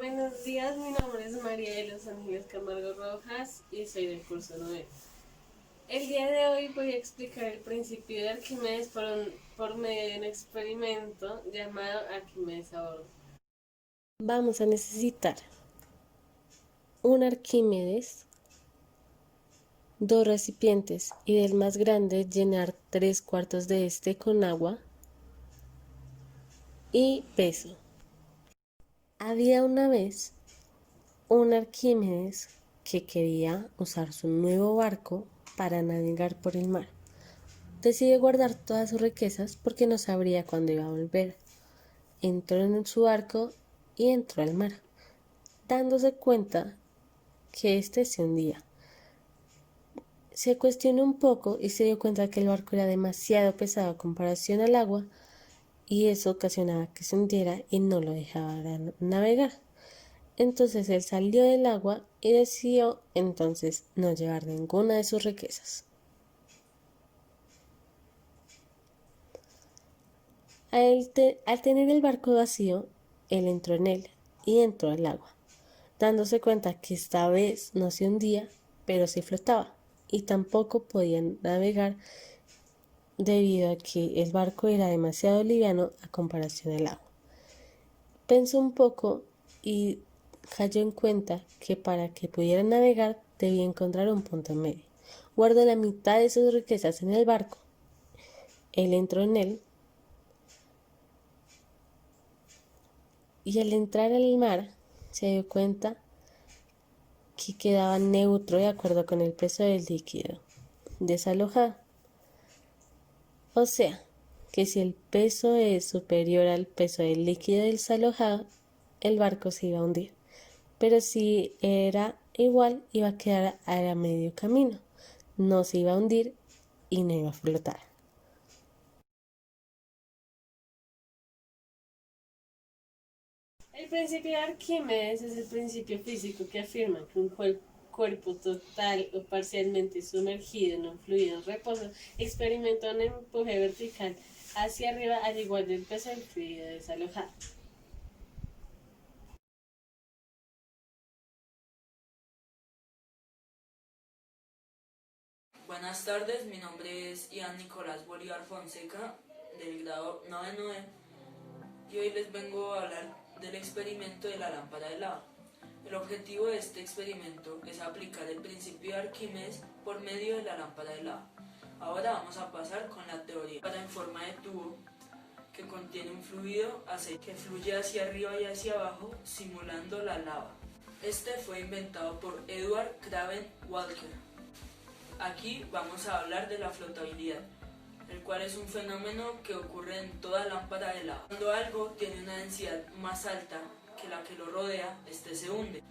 Buenos días, mi nombre es María de los Ángeles Camargo Rojas y soy del curso 9. El día de hoy voy a explicar el principio de Arquímedes por medio de un experimento llamado Arquímedes a bordo. Vamos a necesitar un Arquímedes, dos recipientes y del más grande llenar 3/4 de este con agua y peso. Había una vez un Arquímedes que quería usar su nuevo barco para navegar por el mar. Decidió guardar todas sus riquezas porque no sabría cuándo iba a volver. Entró en su barco y entró al mar, dándose cuenta que éste se hundía. Se cuestionó un poco y se dio cuenta que el barco era demasiado pesado a comparación al agua y eso ocasionaba que se hundiera y no lo dejaba navegar. Entonces él salió del agua y decidió entonces no llevar ninguna de sus riquezas. Al tener el barco vacío, él entró en él y entró al agua, dándose cuenta que esta vez no se hundía, pero sí flotaba, y tampoco podía navegar debido a que el barco era demasiado liviano a comparación del agua. Pensó un poco y cayó en cuenta que para que pudiera navegar debía encontrar un punto medio. Guardó la mitad de sus riquezas en el barco. Él entró en él y al entrar al mar se dio cuenta que quedaba neutro de acuerdo con el peso del líquido desalojado. O sea, que si el peso es superior al peso del líquido desalojado, el barco se iba a hundir. Pero si era igual, iba a quedar a medio camino. No se iba a hundir y no iba a flotar. El principio de Arquímedes es el principio físico que afirma que un cuerpo total o parcialmente sumergido en un fluido reposo experimenta un empuje vertical hacia arriba al igual del peso del fluido desalojado. Buenas tardes, mi nombre es Ian Nicolás Bolívar Fonseca, del grado 9 y hoy les vengo a hablar del experimento de la lámpara de lava. El objetivo de este experimento es aplicar el principio de Arquímedes por medio de la lámpara de lava. Ahora vamos a pasar con la teoría. Para en forma de tubo que contiene un fluido aceite que fluye hacia arriba y hacia abajo simulando la lava. Este fue inventado por Edward Craven Walker. Aquí vamos a hablar de la flotabilidad, el cual es un fenómeno que ocurre en toda lámpara de lava. Cuando algo tiene una densidad más alta que la que lo rodea, este se hunde.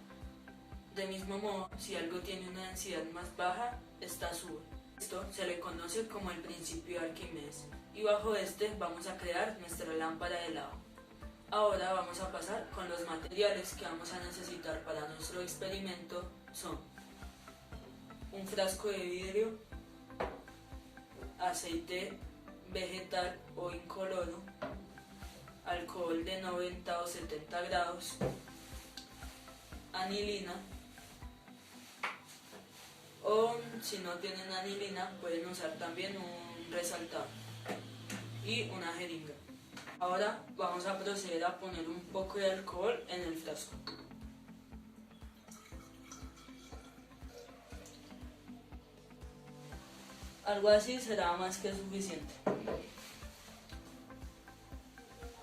De mismo modo, si algo tiene una densidad más baja, esta sube. Esto se le conoce como el principio de Arquímedes, y bajo este vamos a crear nuestra lámpara de lava. Ahora vamos a pasar con los materiales que vamos a necesitar para nuestro experimento. Son un frasco de vidrio, aceite vegetal o incoloro, alcohol de 90 o 70 grados, anilina, o si no tienen anilina pueden usar también un resaltador y una jeringa. Ahora vamos a proceder a poner un poco de alcohol en el frasco. Algo así será más que suficiente.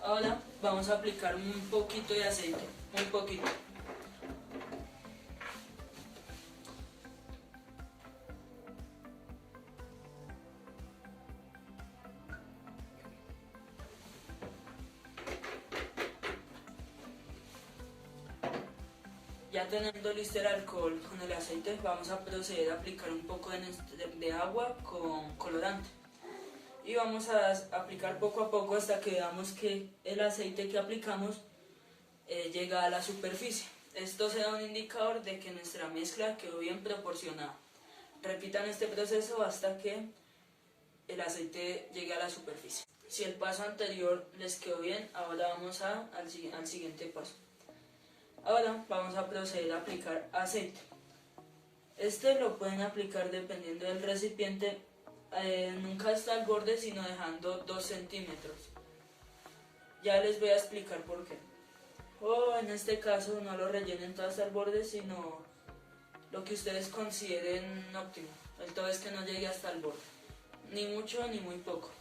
Ahora vamos a aplicar un poquito de aceite, muy poquito. Ya teniendo listo el alcohol con el aceite, vamos a proceder a aplicar un poco de agua con colorante. Y vamos a aplicar poco a poco hasta que veamos que el aceite que aplicamos llega a la superficie. Esto será un indicador de que nuestra mezcla quedó bien proporcionada. Repitan este proceso hasta que el aceite llegue a la superficie. Si el paso anterior les quedó bien, ahora vamos al siguiente paso. Ahora vamos a proceder a aplicar aceite. Este lo pueden aplicar dependiendo del recipiente, nunca hasta el borde, sino dejando 2 centímetros. Ya les voy a explicar por qué. O en este caso no lo rellenen todo hasta el borde, sino lo que ustedes consideren óptimo. El todo es que no llegue hasta el borde, ni mucho ni muy poco.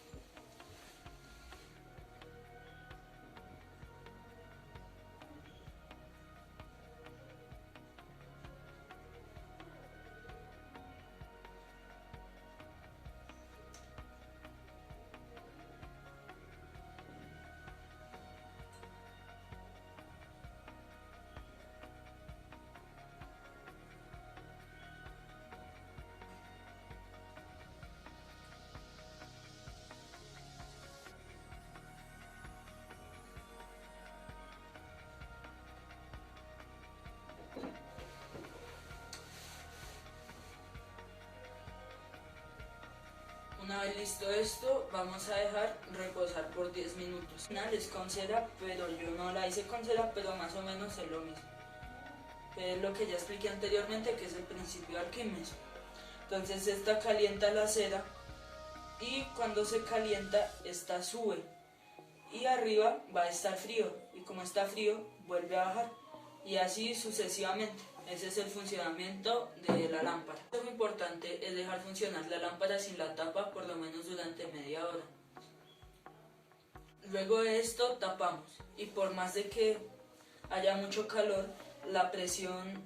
Una vez listo esto, vamos a dejar reposar por 10 minutos. Es con cera, pero yo no la hice con cera, pero más o menos es lo mismo. Es lo que ya expliqué anteriormente, que es el principio de Arquímedes. Entonces esta calienta la cera y cuando se calienta, esta sube. Y arriba va a estar frío, y como está frío, vuelve a bajar. Y así sucesivamente. Ese es el funcionamiento de la lámpara. Lo importante es dejar funcionar la lámpara sin la tapa por lo menos durante media hora. Luego de esto tapamos y por más de que haya mucho calor, la presión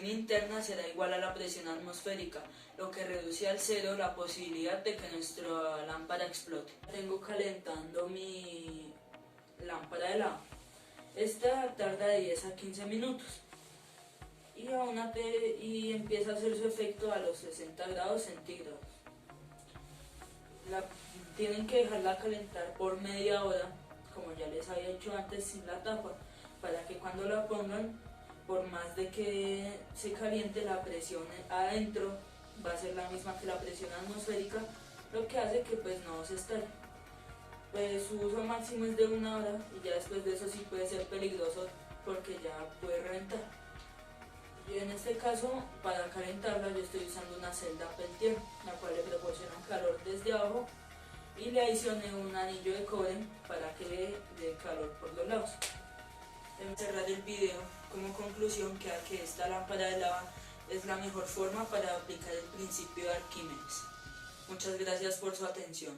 interna será igual a la presión atmosférica, lo que reduce al cero la posibilidad de que nuestra lámpara explote. Tengo calentando mi lámpara de lava. Esta tarda de 10 a 15 minutos y empieza a hacer su efecto a los 60 grados centígrados. Tienen que dejarla calentar por media hora, como ya les había dicho antes, sin la tapa, para que cuando la pongan, por más de que se caliente, la presión adentro va a ser la misma que la presión atmosférica, lo que hace que pues no se estalle. Pues su uso máximo es de 1 hora y ya después de eso sí puede ser peligroso porque ya puede reventar. Y en este caso, para calentarla, yo estoy usando una celda Peltier, la cual le proporciona calor desde abajo y le adicioné un anillo de cobre para que le dé calor por los lados. En cerrar el video, como conclusión queda que esta lámpara de lava es la mejor forma para aplicar el principio de Arquímedes. Muchas gracias por su atención.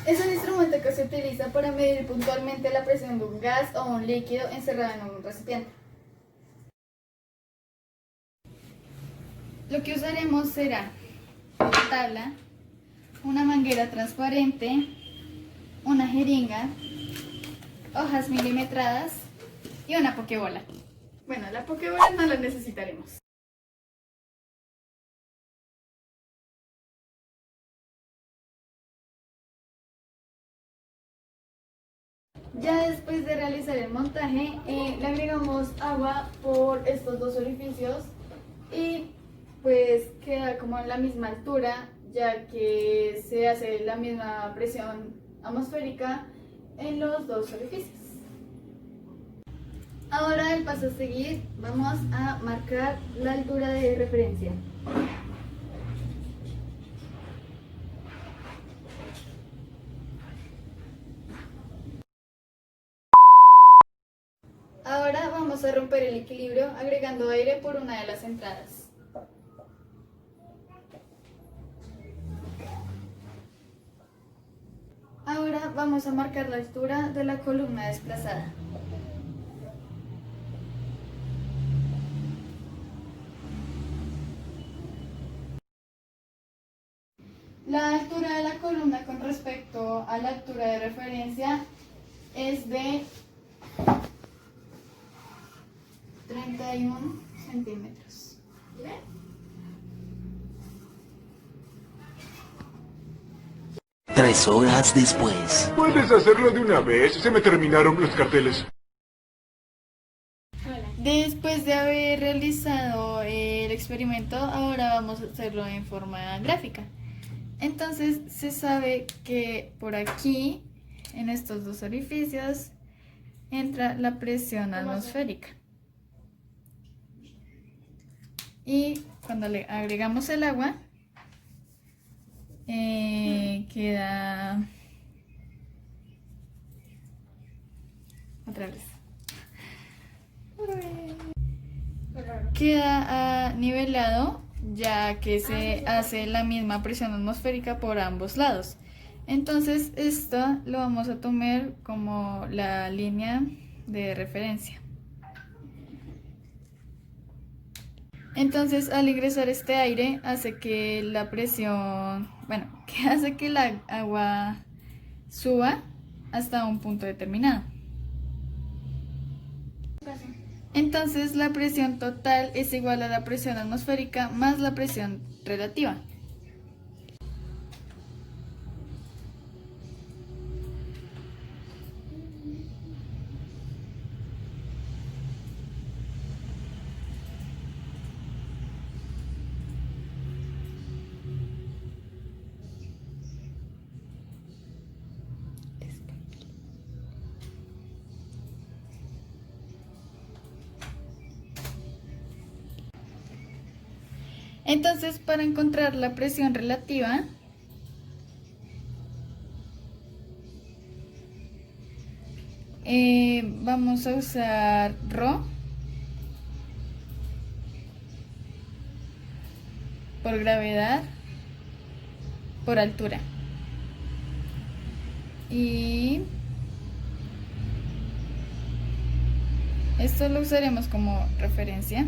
Es un instrumento que se utiliza para medir puntualmente la presión de un gas o un líquido encerrado en un recipiente. Lo que usaremos será una tabla, una manguera transparente, una jeringa, hojas milimetradas y una pokebola. Bueno, la pokebola no la necesitaremos. Ya después de realizar el montaje, le agregamos agua por estos dos orificios y pues queda como en la misma altura, ya que se hace la misma presión atmosférica en los dos orificios. Ahora el paso a seguir, vamos a marcar la altura de referencia. Ahora vamos a romper el equilibrio agregando aire por una de las entradas. Ahora vamos a marcar la altura de la columna desplazada. La altura de la columna con respecto a la altura de referencia es de 31 centímetros. 3 horas después. Puedes hacerlo de una vez, se me terminaron los carteles. Después de haber realizado el experimento, ahora vamos a hacerlo en forma gráfica. Entonces se sabe que por aquí, en estos dos orificios, entra la presión atmosférica. Y cuando le agregamos el agua, queda otra vez. Queda nivelado, ya que se hace la misma presión atmosférica por ambos lados. Entonces esto lo vamos a tomar como la línea de referencia. Entonces al ingresar este aire hace que la presión, que hace que la agua suba hasta un punto determinado. Entonces la presión total es igual a la presión atmosférica más la presión relativa. Entonces, para encontrar la presión relativa, vamos a usar ρ por gravedad por altura. Y esto lo usaremos como referencia.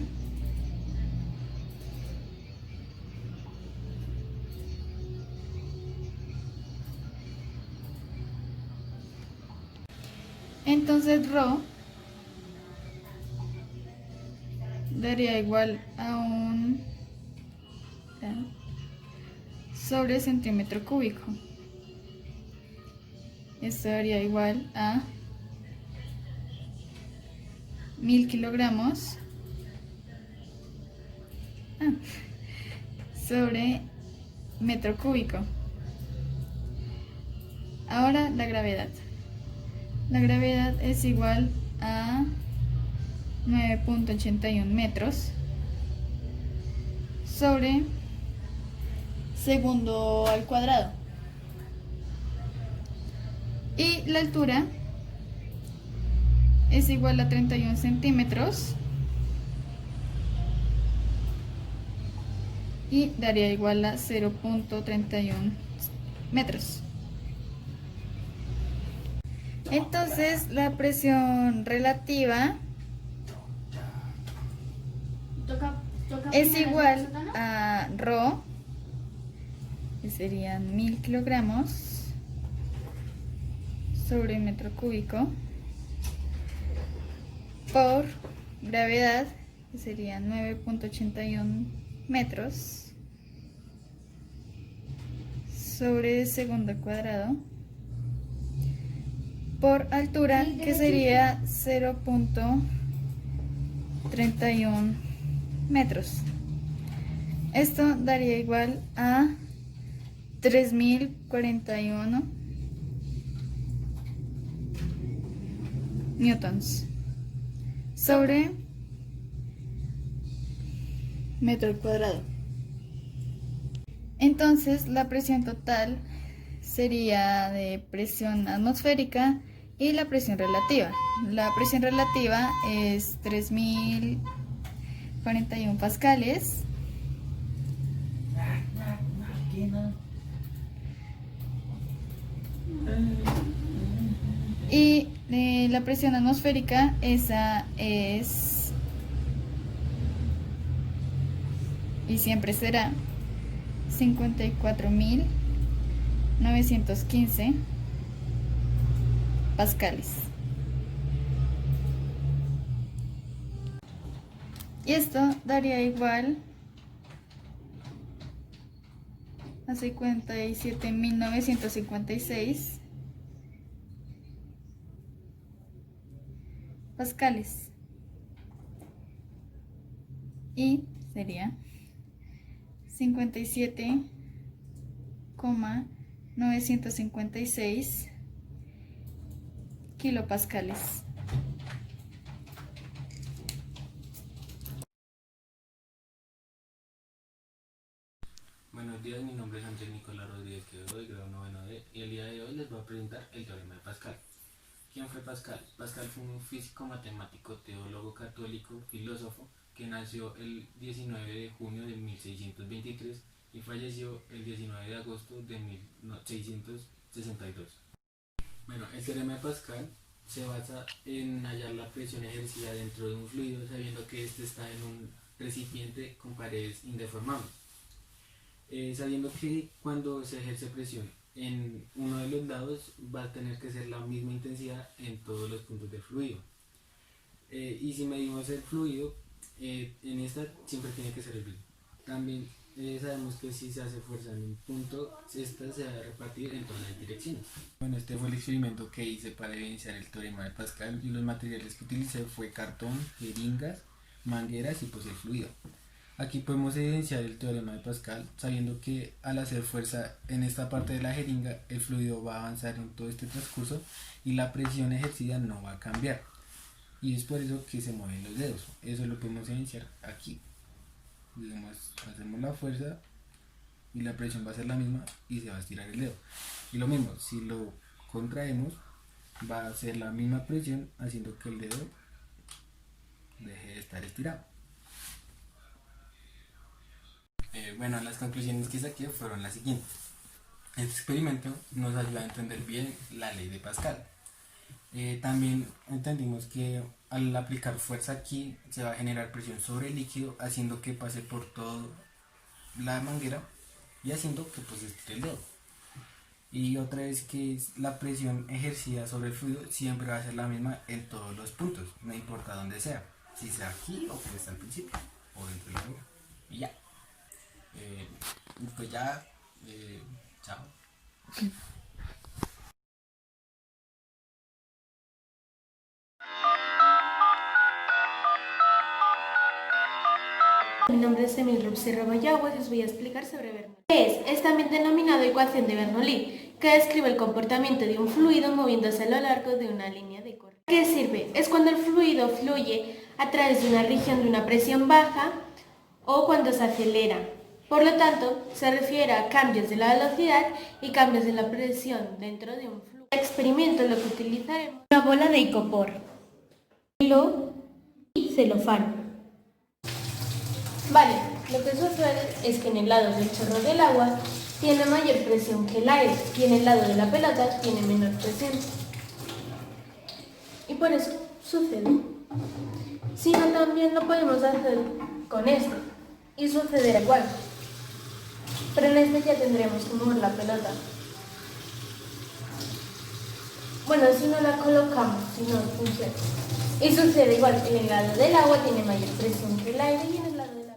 Entonces ρ daría igual a un sobre centímetro cúbico. Esto daría igual a 1000 kilogramos sobre metro cúbico. Ahora la gravedad. La gravedad es igual a 9.81 metros sobre segundo al cuadrado. Y la altura es igual a 31 centímetros y daría igual a 0.31 metros. Entonces la presión relativa es igual a ρ, que serían 1000 kilogramos sobre metro cúbico, por gravedad, que serían 9.81 metros sobre segundo al cuadrado, por altura, que sería 0.31 metros. Esto daría igual a 3041 newtons sobre metro al cuadrado. Entonces la presión total sería de presión atmosférica y la presión relativa. La presión relativa es 3041 pascales y la presión atmosférica, esa es y siempre será 54.915 pascales. Y esto daría igual a 57.956 pascales. Y sería 57,956 kilopascales. Buenos días, mi nombre es Ángel Nicolás Rodríguez Quevedo, de grado 9D, y el día de hoy les voy a presentar el teorema de Pascal. ¿Quién fue Pascal? Pascal fue un físico, matemático, teólogo católico, filósofo, que nació el 19 de junio de 1623 y falleció el 19 de agosto de 1662. Bueno, el teorema de Pascal se basa en hallar la presión ejercida dentro de un fluido, sabiendo que éste está en un recipiente con paredes indeformables. Sabiendo que cuando se ejerce presión en uno de los lados va a tener que ser la misma intensidad en todos los puntos del fluido. Y si medimos el fluido, en esta siempre tiene que ser el mismo. También sabemos que si se hace fuerza en un punto, esta se va a repartir en todas las direcciones. Bueno, este fue el experimento que hice para evidenciar el teorema de Pascal, y los materiales que utilicé fue cartón, jeringas, mangueras y pues el fluido. Aquí podemos evidenciar el teorema de Pascal sabiendo que al hacer fuerza en esta parte de la jeringa, el fluido va a avanzar en todo este transcurso y la presión ejercida no va a cambiar. Y es por eso que se mueven los dedos. Eso lo podemos evidenciar aquí. Digamos, hacemos la fuerza y la presión va a ser la misma y se va a estirar el dedo. Y lo mismo, si lo contraemos, va a ser la misma presión haciendo que el dedo deje de estar estirado. Bueno, las conclusiones que saqué fueron las siguientes. Este experimento nos ayuda a entender bien la ley de Pascal. También entendimos que al aplicar fuerza aquí se va a generar presión sobre el líquido, haciendo que pase por toda la manguera y haciendo que pues estire el dedo. Y otra es que la presión ejercida sobre el fluido siempre va a ser la misma en todos los puntos, no importa dónde sea, si sea aquí o pues al principio o dentro de la manguera. Y ya. Pues ya, chao. Mi nombre es Emil Rupsi Rebollegua y os voy a explicar sobre Bernoulli. Es también denominado ecuación de Bernoulli, que describe el comportamiento de un fluido moviéndose a lo largo de una línea de corriente. ¿Para qué sirve? Es cuando el fluido fluye a través de una región de una presión baja o cuando se acelera. Por lo tanto, se refiere a cambios de la velocidad y cambios de la presión dentro de un fluido. En el experimento lo que utilizaremos es una bola de icopor, hilo y celofán. Vale, lo que sucede es que en el lado del chorro del agua tiene mayor presión que el aire y en el lado de la pelota tiene menor presión. Y por eso sucede. Si no, también lo podemos hacer con este y sucederá igual. Pero en este ya tendremos que mover la pelota. Bueno, si no la colocamos, si no funciona. Y sucede igual, en el lado del agua tiene mayor presión que el aire y en el lado de la...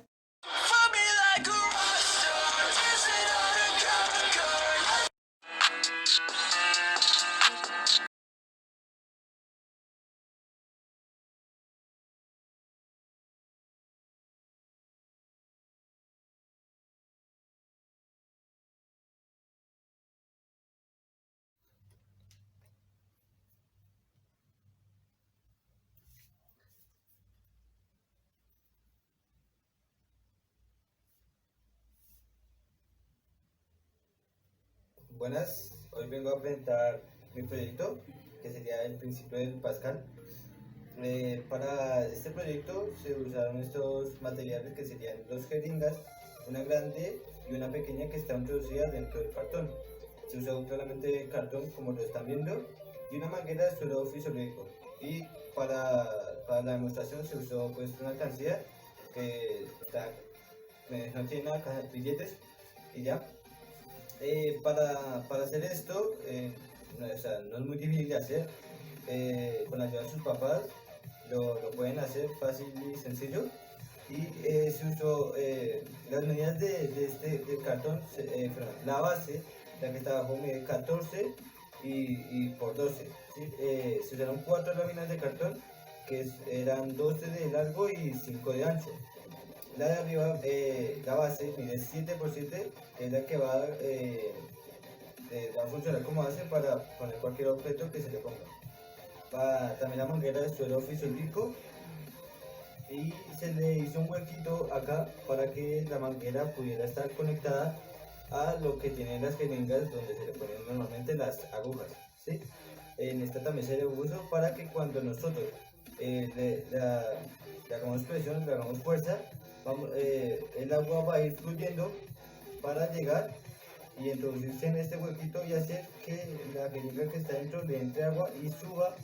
Buenas, hoy vengo a presentar mi proyecto, que sería el principio del Pascal. Para este proyecto se usaron estos materiales que serían dos jeringas, una grande y una pequeña que está introducida dentro del cartón. Se usó claramente cartón como lo están viendo y una manguera de suelo fisiológico. Y para la demostración se usó pues una alcancía que no tiene nada, caja de billetes y ya. Para hacer esto, no, o sea, no es muy difícil de hacer, con la ayuda de sus papás lo pueden hacer fácil y sencillo. y se usó las medidas del cartón, perdón, la base, la que está abajo mide 14 y por 12, ¿sí? Se usaron 4 láminas de cartón que eran 12 de largo y 5 de ancho. La de arriba, la base, mide 7 por 7, que es la que va a funcionar como base para poner cualquier objeto que se le ponga. También la manguera de suelo fisiológico, y se le hizo un huequito acá para que la manguera pudiera estar conectada a lo que tienen las jeringas donde se le ponen normalmente las agujas, ¿sí? En esta también se le puso para que cuando nosotros le hagamos presión, le hagamos fuerza, el agua va a ir fluyendo para llegar y introducirse en este huequito y hacer que la jeringa que está dentro le entre agua y suba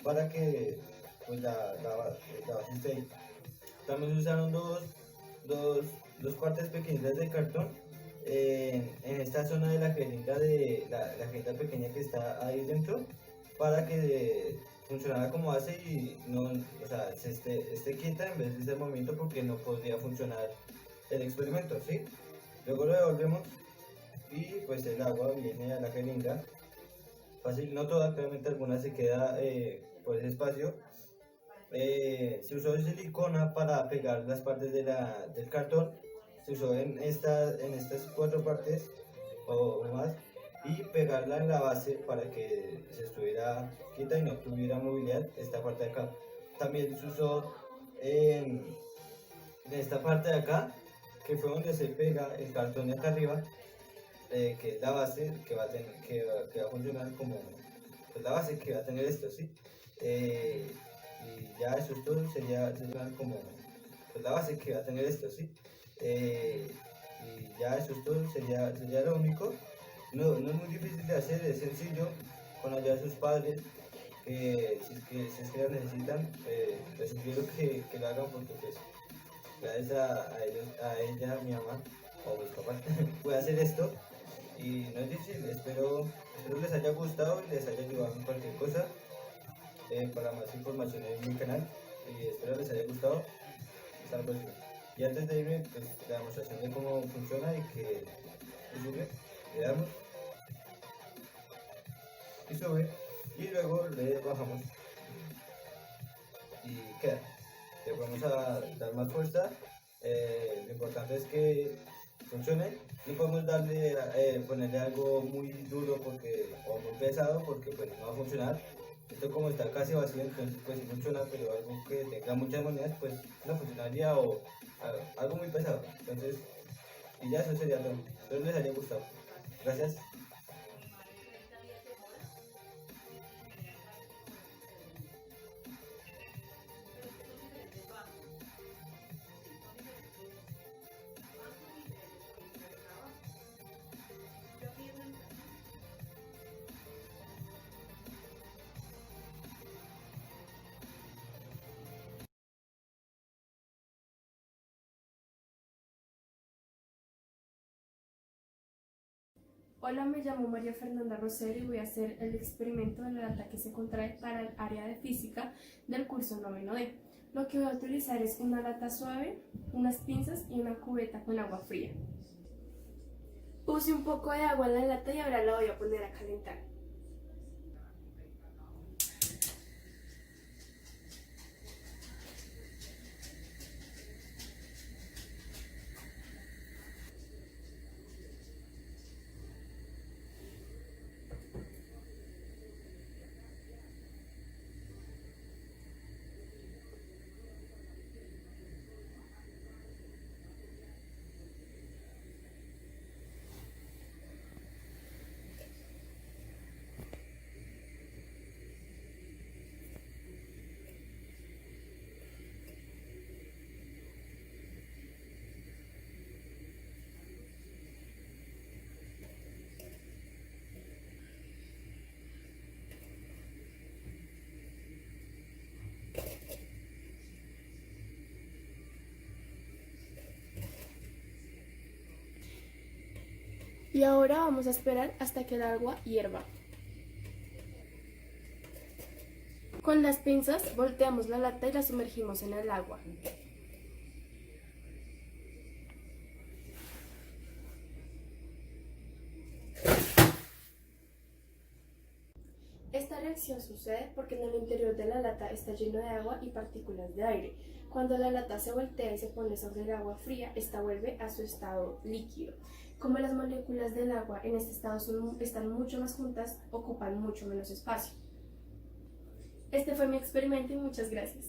para que pues, la base esté ahí. También se usaron dos partes pequeñas de cartón en esta zona de la jeringa, la jeringa pequeña que está ahí dentro, para que funcionara como base y no, o sea, se esté quieta en vez de ese movimiento, porque no podría funcionar el experimento, ¿sí? Luego lo devolvemos y pues el agua viene a la jeringa fácil, no toda, claramente alguna se queda por ese espacio. Se usó silicona para pegar las partes del cartón, se usó en estas 4 partes o más, y pegarla en la base para que se estuviera quieta y no tuviera movilidad esta parte de acá. También se usó en esta parte de acá, que fue donde se pega el cartón de acá arriba, que es la base que va a funcionar como pues, la base que va a tener esto, ¿sí? Y ya eso es todo, sería como pues, la base que va a tener esto, ¿sí? Y ya eso es todo, sería lo único. No es muy difícil de hacer, es sencillo, con ayuda de sus padres, que si es que lo necesitan, les sugiero que lo hagan, porque pues gracias a ellos, a ella, a mi mamá o mis papás, puede hacer esto y no es difícil. Espero les haya gustado y les haya ayudado en cualquier cosa. Para más información en mi canal, y espero les haya gustado. Hasta la próxima. Y antes de irme, pues la demostración de cómo funciona y que sube, le damos y sube, y luego le bajamos y queda. Le vamos a dar más fuerza. Lo importante es que funcione. No podemos ponerle algo muy duro o muy pesado, porque pues no va a funcionar. Esto como está casi vacío, entonces pues sí funciona, pero algo que tenga muchas monedas pues no funcionaría, o algo muy pesado. Entonces, y ya eso sería todo. Espero les haya gustado. Gracias. Hola, me llamo María Fernanda Rosero y voy a hacer el experimento de la lata que se contrae para el área de física del curso 9D. Lo que voy a utilizar es una lata suave, unas pinzas y una cubeta con agua fría. Puse un poco de agua en la lata y ahora la voy a poner a calentar. Y ahora vamos a esperar hasta que el agua hierva. Con las pinzas volteamos la lata y la sumergimos en el agua. reacción sucede porque en el interior de la lata está lleno de agua y partículas de aire. Cuando la lata se voltea y se pone sobre el agua fría, esta vuelve a su estado líquido. Como las moléculas del agua en este estado están mucho más juntas, ocupan mucho menos espacio. Este fue mi experimento y muchas gracias.